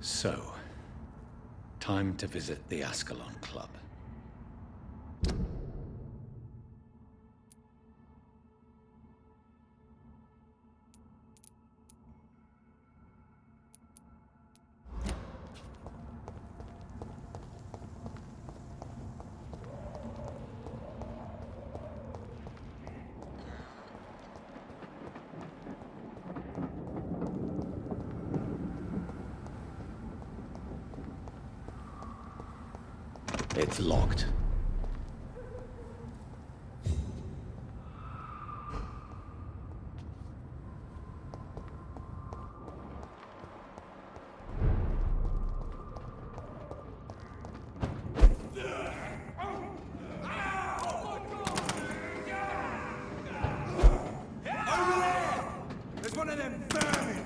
So, time to visit the Ascalon Club. It's locked. There's one of them vermin!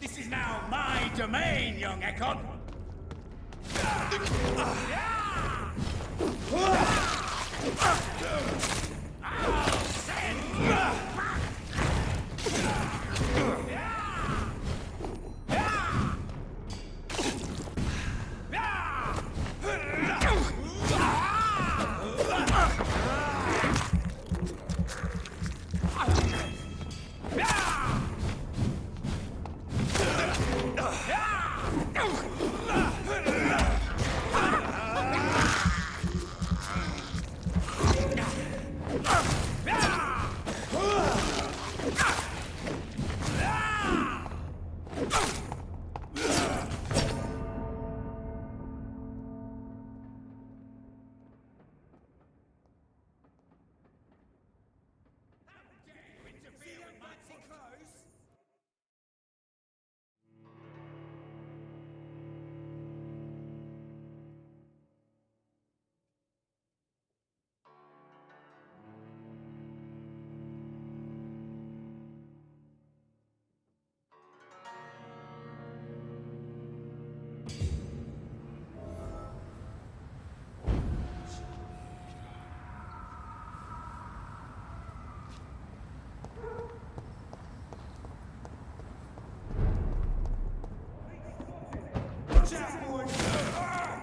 This is now my domain, young Ekon! I'll send you back!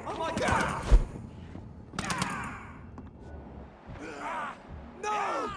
Oh my God! No!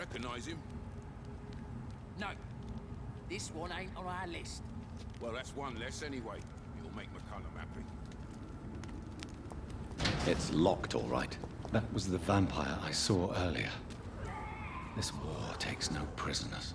recognize him? No. This one ain't on our list. Well, that's one less anyway. It'll make McCullum happy. It's locked, all right. That was the vampire I saw earlier. This war takes no prisoners.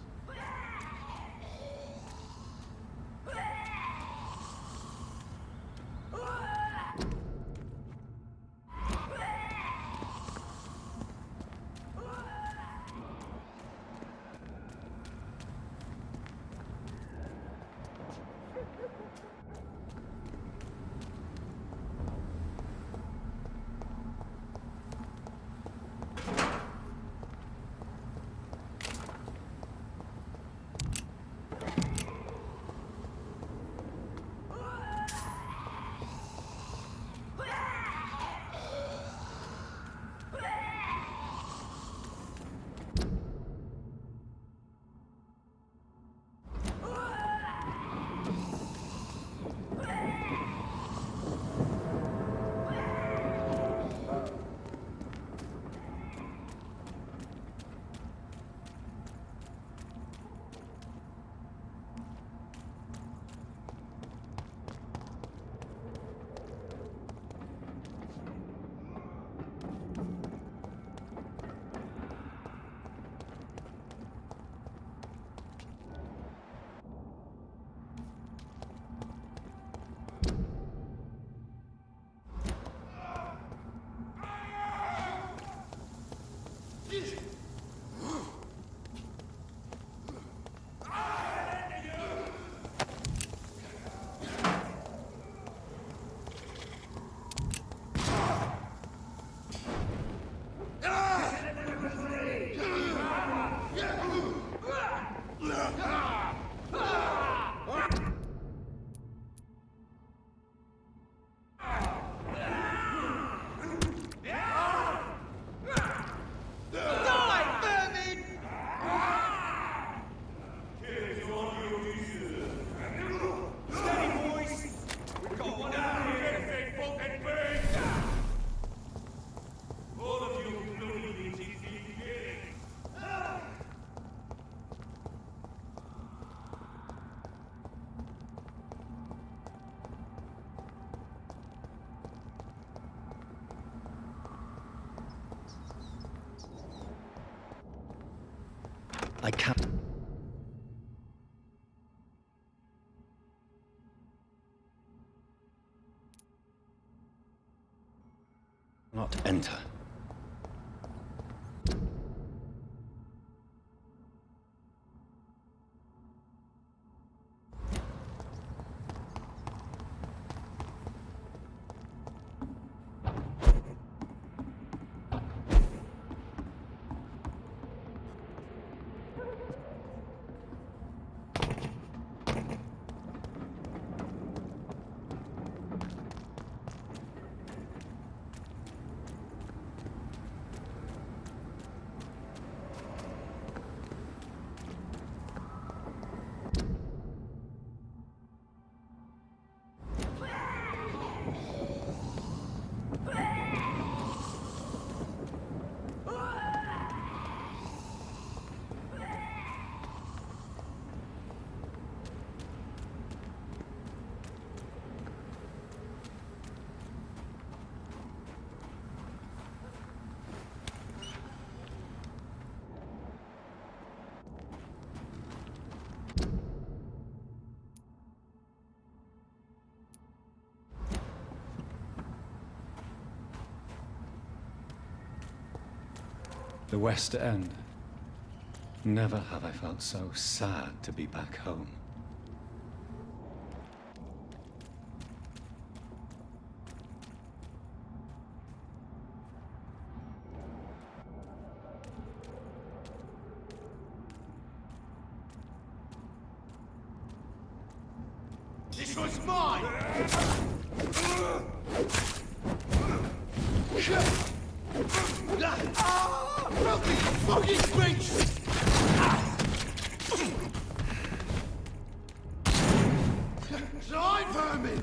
I can't. Not enter. The West End. Never have I felt so sad to be back home. This was mine! Filthy fucking bitch! Die, vermin!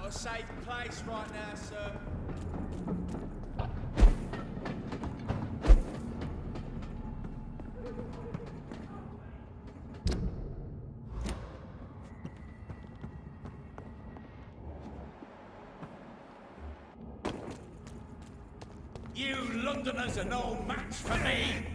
A safe place right now, sir. You Londoners are no match for me!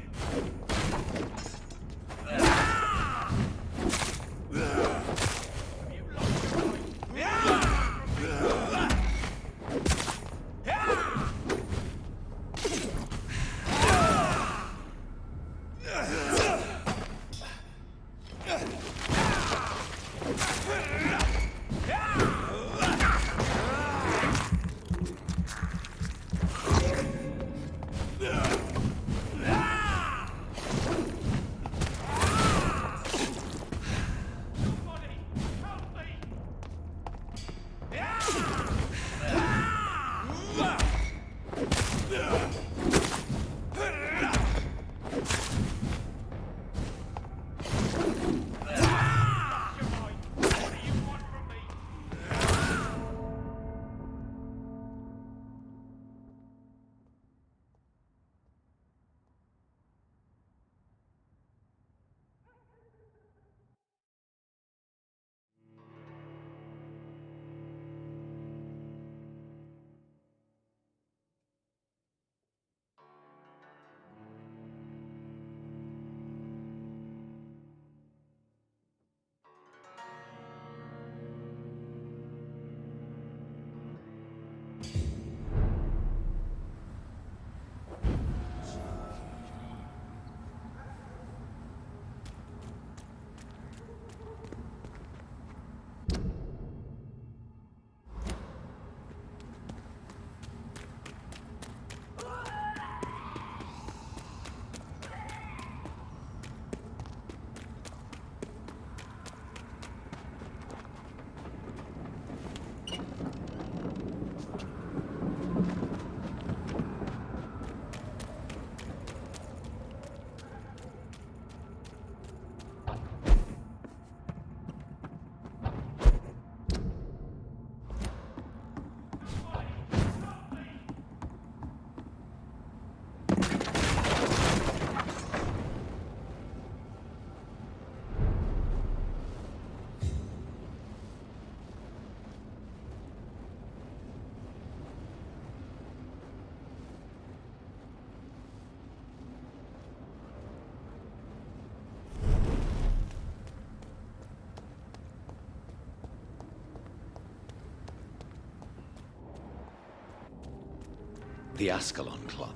The Ascalon Club,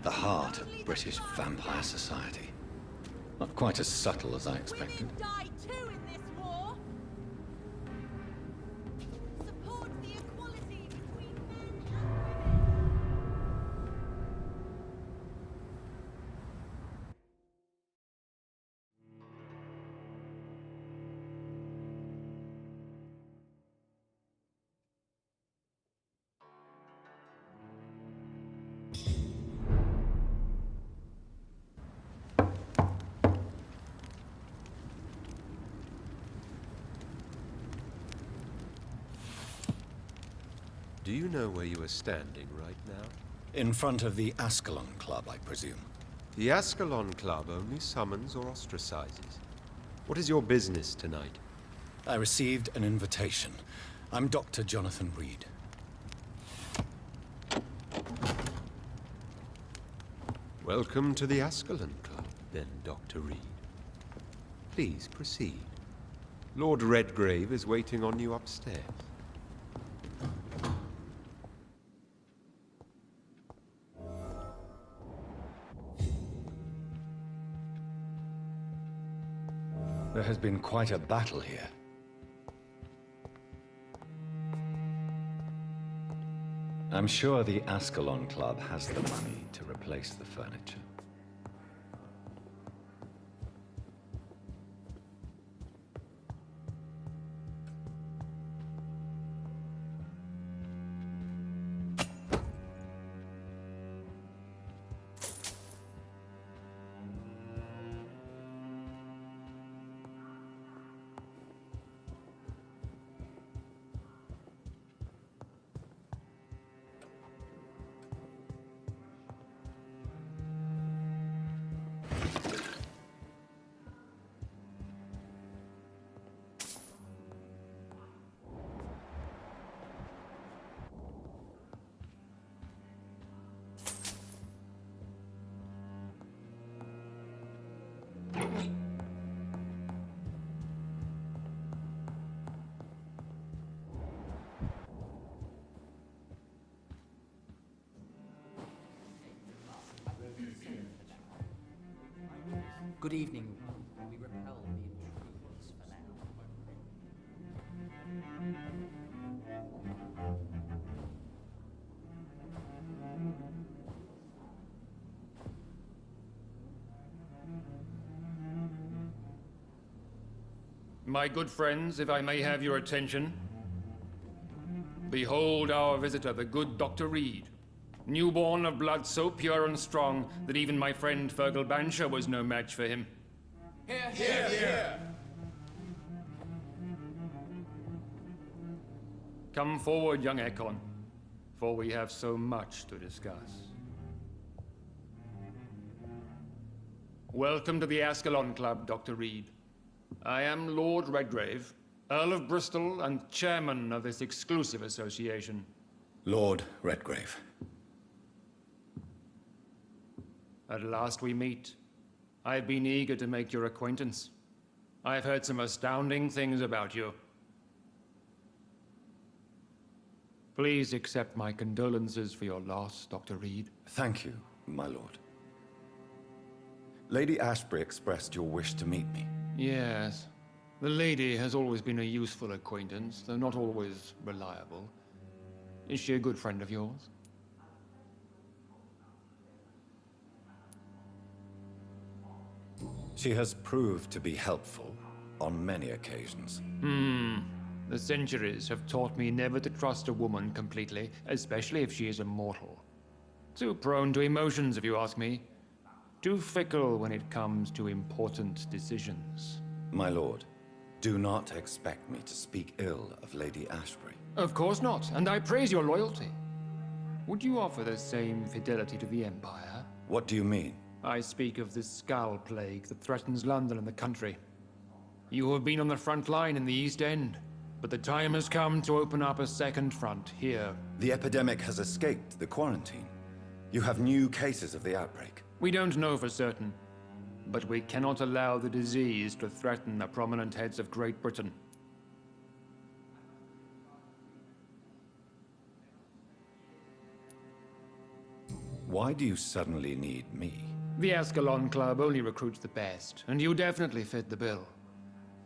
the heart of British vampire society. Not quite as subtle as I expected. Women die too in this war. Support the equality between men and women. Do you know where you are standing right now? In front of the Ascalon Club, I presume. The Ascalon Club only summons or ostracizes. What is your business tonight? I received an invitation. I'm Dr. Jonathan Reid. Welcome to the Ascalon Club, then, Dr. Reid. Please proceed. Lord Redgrave is waiting on you upstairs. There has been quite a battle here. I'm sure the Ascalon Club has the money to replace the furniture. Good evening. We repel the intruders for now. My good friends, if I may have your attention. Behold our visitor, the good Dr. Reid. Newborn of blood so pure and strong that even my friend Fergal Bansher was no match for him. Here, here, here! Come forward, young Ekon, for we have so much to discuss. Welcome to the Ascalon Club, Dr. Reid. I am Lord Redgrave, Earl of Bristol and chairman of this exclusive association. Lord Redgrave. At last we meet. I've been eager to make your acquaintance. I've heard some astounding things about you. Please accept my condolences for your loss, Dr. Reid. Thank you, my lord. Lady Ashbury expressed your wish to meet me. Yes. The lady has always been a useful acquaintance, though not always reliable. Is she a good friend of yours? She has proved to be helpful on many occasions. The centuries have taught me never to trust a woman completely, especially if she is a mortal. Too prone to emotions, if you ask me. Too fickle when it comes to important decisions. My lord, do not expect me to speak ill of Lady Ashbury. Of course not, and I praise your loyalty. Would you offer the same fidelity to the Empire? What do you mean? I speak of the Skull Plague that threatens London and the country. You have been on the front line in the East End, but the time has come to open up a second front here. The epidemic has escaped the quarantine. You have new cases of the outbreak. We don't know for certain, but we cannot allow the disease to threaten the prominent heads of Great Britain. Why do you suddenly need me? The Ascalon Club only recruits the best, and you definitely fit the bill.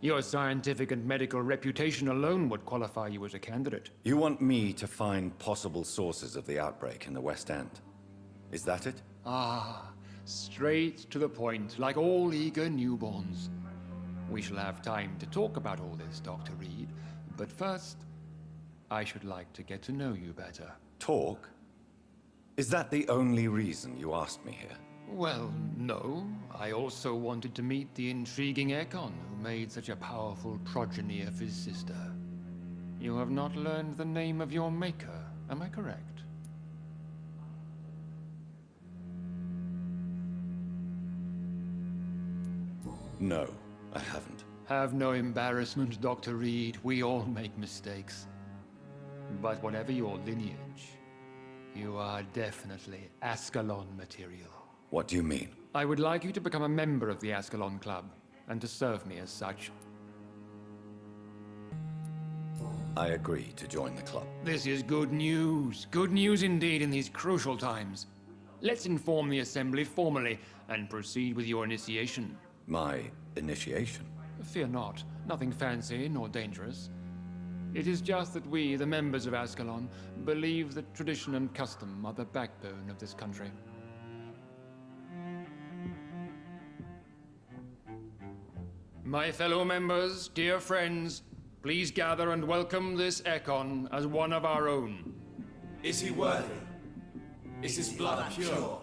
Your scientific and medical reputation alone would qualify you as a candidate. You want me to find possible sources of the outbreak in the West End. Is that it? Ah, straight to the point, like all eager newborns. We shall have time to talk about all this, Dr. Reid, but first, I should like to get to know you better. Talk? Is that the only reason you asked me here? Well, no. I also wanted to meet the intriguing Ekon, who made such a powerful progeny of his sister. You have not learned the name of your maker, Am I correct? No, I haven't. Have no embarrassment, Dr. Reid. We all make mistakes. But whatever your lineage, you are definitely Ascalon material. What do you mean? I would like you to become a member of the Ascalon Club, and to serve me as such. I agree to join the club. This is good news. Good news indeed in these crucial times. Let's inform the Assembly formally, and proceed with your initiation. My initiation? Fear not. Nothing fancy nor dangerous. It is just that we, the members of Ascalon, believe that tradition and custom are the backbone of this country. My fellow members, dear friends, please gather and welcome this Ekon as one of our own. Is he worthy? Is his blood pure?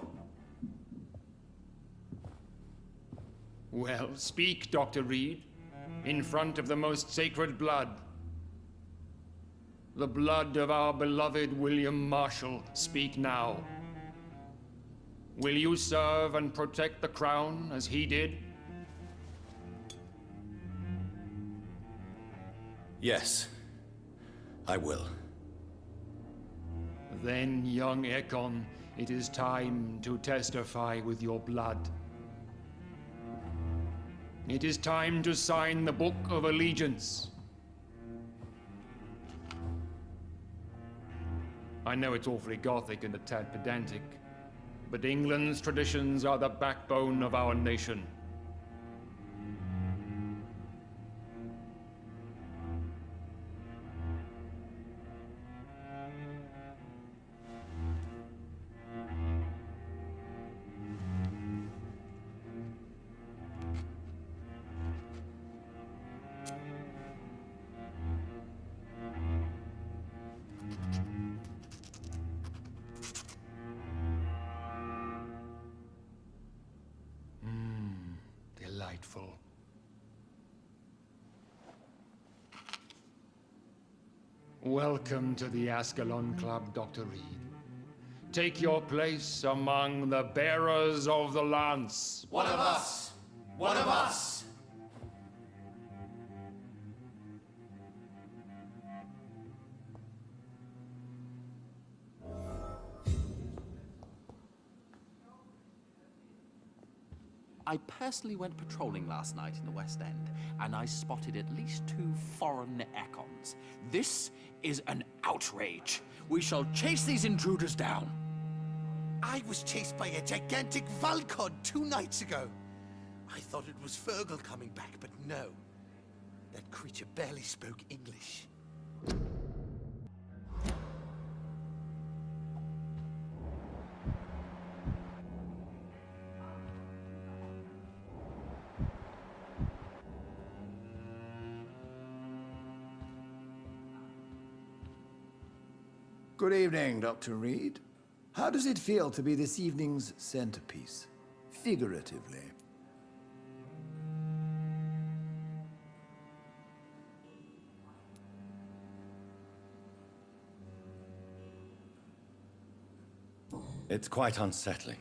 Well, speak, Dr. Reid, in front of the most sacred blood. The blood of our beloved William Marshall, speak now. Will you serve and protect the crown as he did? Yes, I will. Then, young Ekon, it is time to testify with your blood. It is time to sign the Book of Allegiance. I know it's awfully gothic and a tad pedantic, but England's traditions are the backbone of our nation. Delightful. Welcome to the Ascalon Club, Dr. Reid. Take your place among the bearers of the lance. One of us! One of us! I personally went patrolling last night in the West End, and I spotted at least 2 foreign Ekons. This is an outrage. We shall chase these intruders down. I was chased by a gigantic Valcod 2 nights ago. I thought it was Fergal coming back, but no. That creature barely spoke English. Good evening, Dr. Reid. How does it feel to be this evening's centerpiece, figuratively? It's quite unsettling.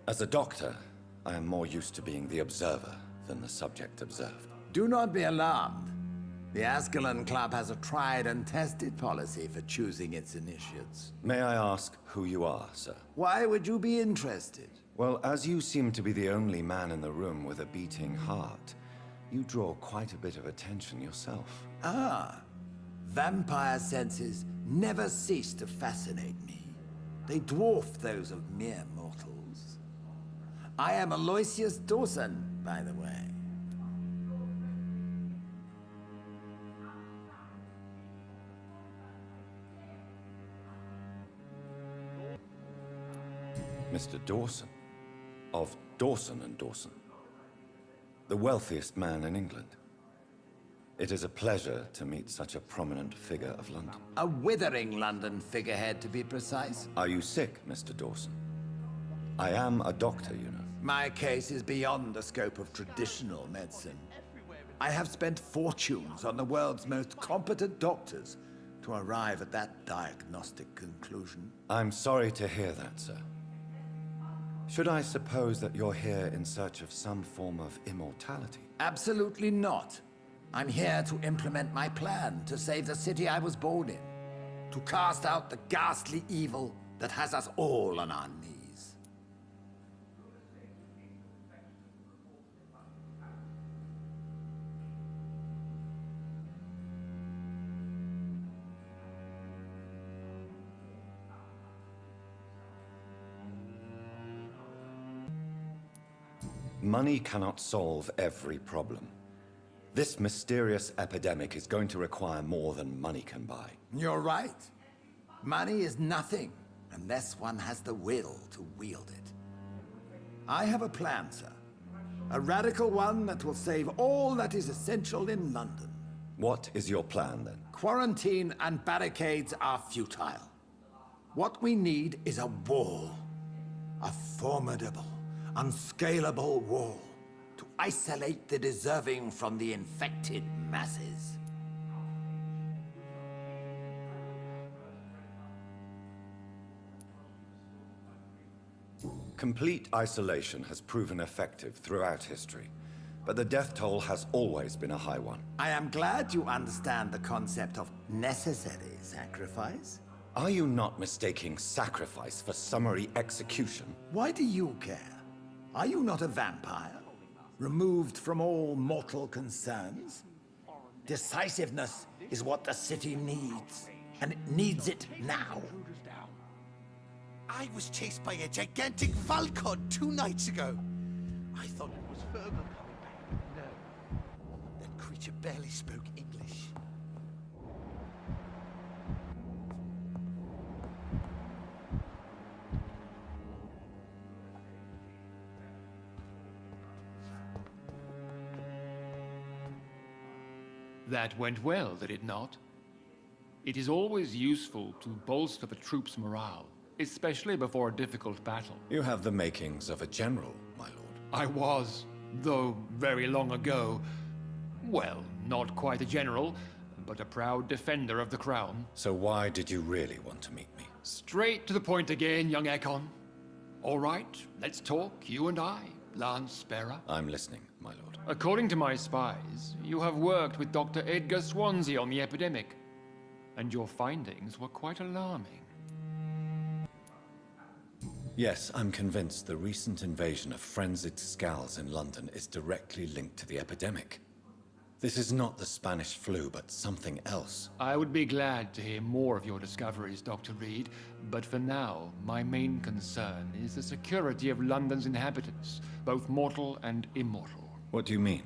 As a doctor, I am more used to being the observer than the subject observed. Do not be alarmed. The Ascalon Club has a tried and tested policy for choosing its initiates. May I ask who you are, sir? Why would you be interested? Well, as you seem to be the only man in the room with a beating heart, you draw quite a bit of attention yourself. Ah, vampire senses never cease to fascinate me. They dwarf those of mere mortals. I am Aloysius Dawson, by the way. Mr. Dawson, of Dawson and Dawson, the wealthiest man in England. It is a pleasure to meet such a prominent figure of London. A withering London figurehead, to be precise. Are you sick, Mr. Dawson? I am a doctor, you know. My case is beyond the scope of traditional medicine. I have spent fortunes on the world's most competent doctors, to arrive at that diagnostic conclusion. I'm sorry to hear that, sir. Should I suppose that you're here in search of some form of immortality? Absolutely not. I'm here to implement my plan to save the city I was born in. To cast out the ghastly evil that has us all on our knees. Money cannot solve every problem. This mysterious epidemic is going to require more than money can buy. You're right. Money is nothing unless one has the will to wield it. I have a plan, sir. A radical one that will save all that is essential in London. What is your plan, then? Quarantine and barricades are futile. What we need is a wall. A formidable, unscalable wall to isolate the deserving from the infected masses. Complete isolation has proven effective throughout history, but the death toll has always been a high one. I am glad you understand the concept of necessary sacrifice. Are you not mistaking sacrifice for summary execution? Why do you care? Are you not a vampire? Removed from all mortal concerns? Decisiveness is what the city needs, and it needs it now. I was chased by a gigantic Valcod 2 nights ago. I thought it was Fergal coming back, but no. That creature barely spoke English. That went well, did it not? It is always useful to bolster the troops' morale, especially before a difficult battle. You have the makings of a general, my lord. I was, though very long ago, well, not quite a general, but a proud defender of the crown. So why did you really want to meet me? Straight to the point again, young Econ. All right, let's talk, you and I, Lance Sparrow. I'm listening, my lord. According to my spies, you have worked with Dr. Edgar Swansea on the epidemic, and your findings were quite alarming. Yes, I'm convinced the recent invasion of frenzied Scals in London is directly linked to the epidemic. This is not the Spanish flu, but something else. I would be glad to hear more of your discoveries, Dr. Reid, but for now, my main concern is the security of London's inhabitants, both mortal and immortal. What do you mean?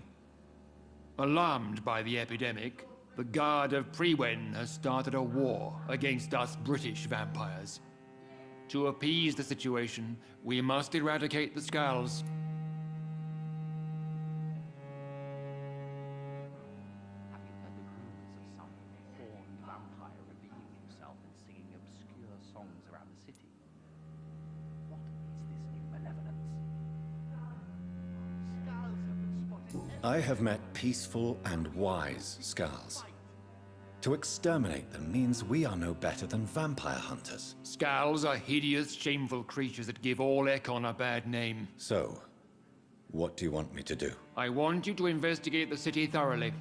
Alarmed by the epidemic, the Guard of Prewen has started a war against us British vampires. To appease the situation, we must eradicate the Scals. Have you heard the rumors of some horned vampire revealing himself and singing obscure songs around the city? What is this new malevolence? Skulls have been spotted I have met peaceful and wise Scals. To exterminate them means we are no better than vampire hunters. Scals are hideous, shameful creatures that give all Econ a bad name. So, what do you want me to do? I want you to investigate the city thoroughly.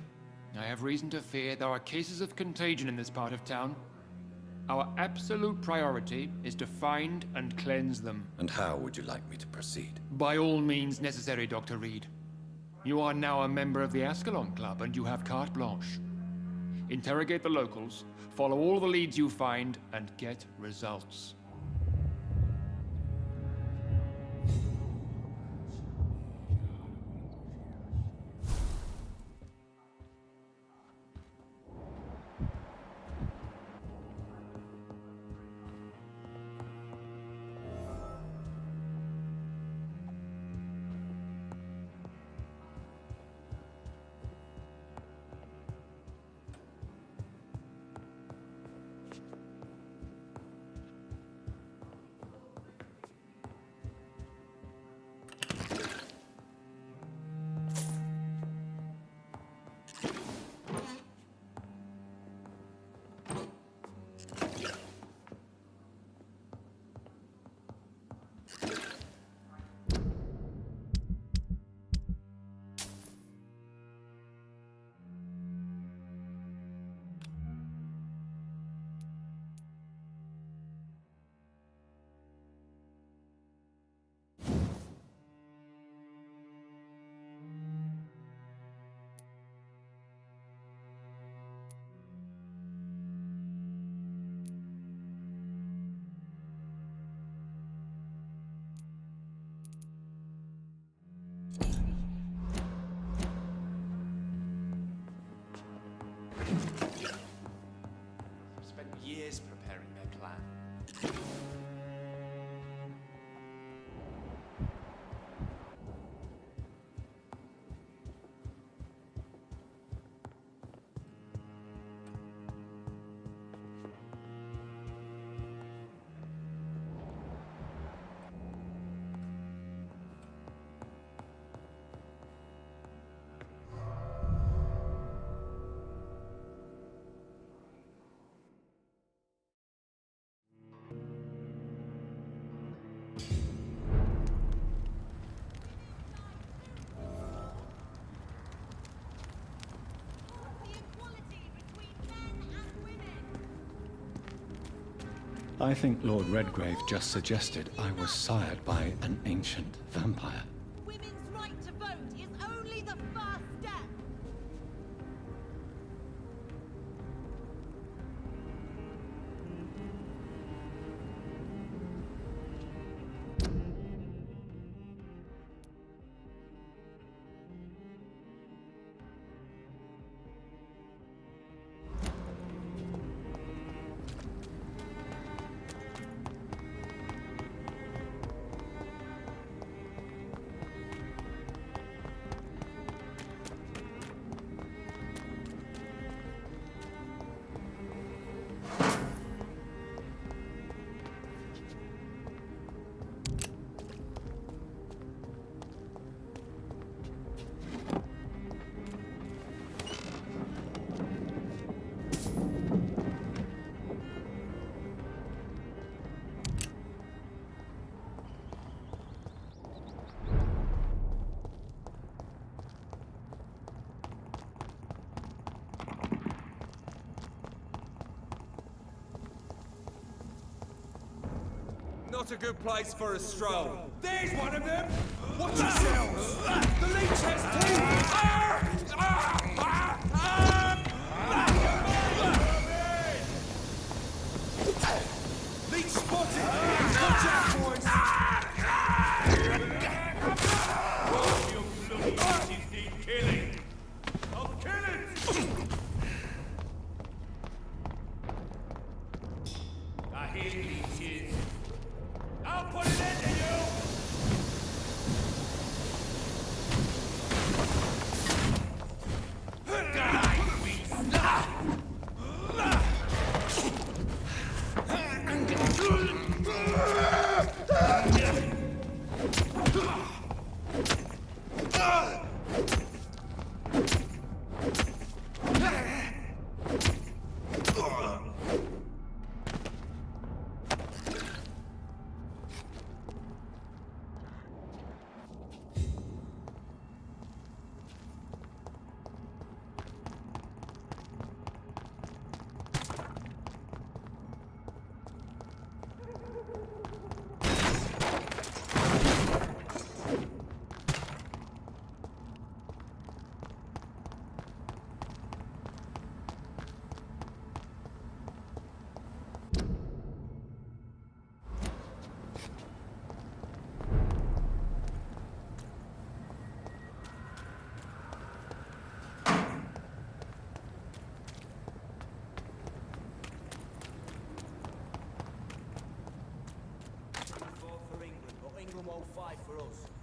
I have reason to fear there are cases of contagion in this part of town. Our absolute priority is to find and cleanse them. And how would you like me to proceed? By all means necessary, Dr. Reid. You are now a member of the Ascalon Club, and you have carte blanche. Interrogate the locals, follow all the leads you find, and get results. I think Lord Redgrave just suggested I was sired by an ancient vampire. Women's right to vote is only the first step. Not a good place for a stroll. There's one of them! Watch yourselves! The leech has teeth! Leech spotted! Watch out, boys! Oh, you bloody leeches need killing! I'll kill it! I hear leeches. I'll put an end to you! England won't fight for us.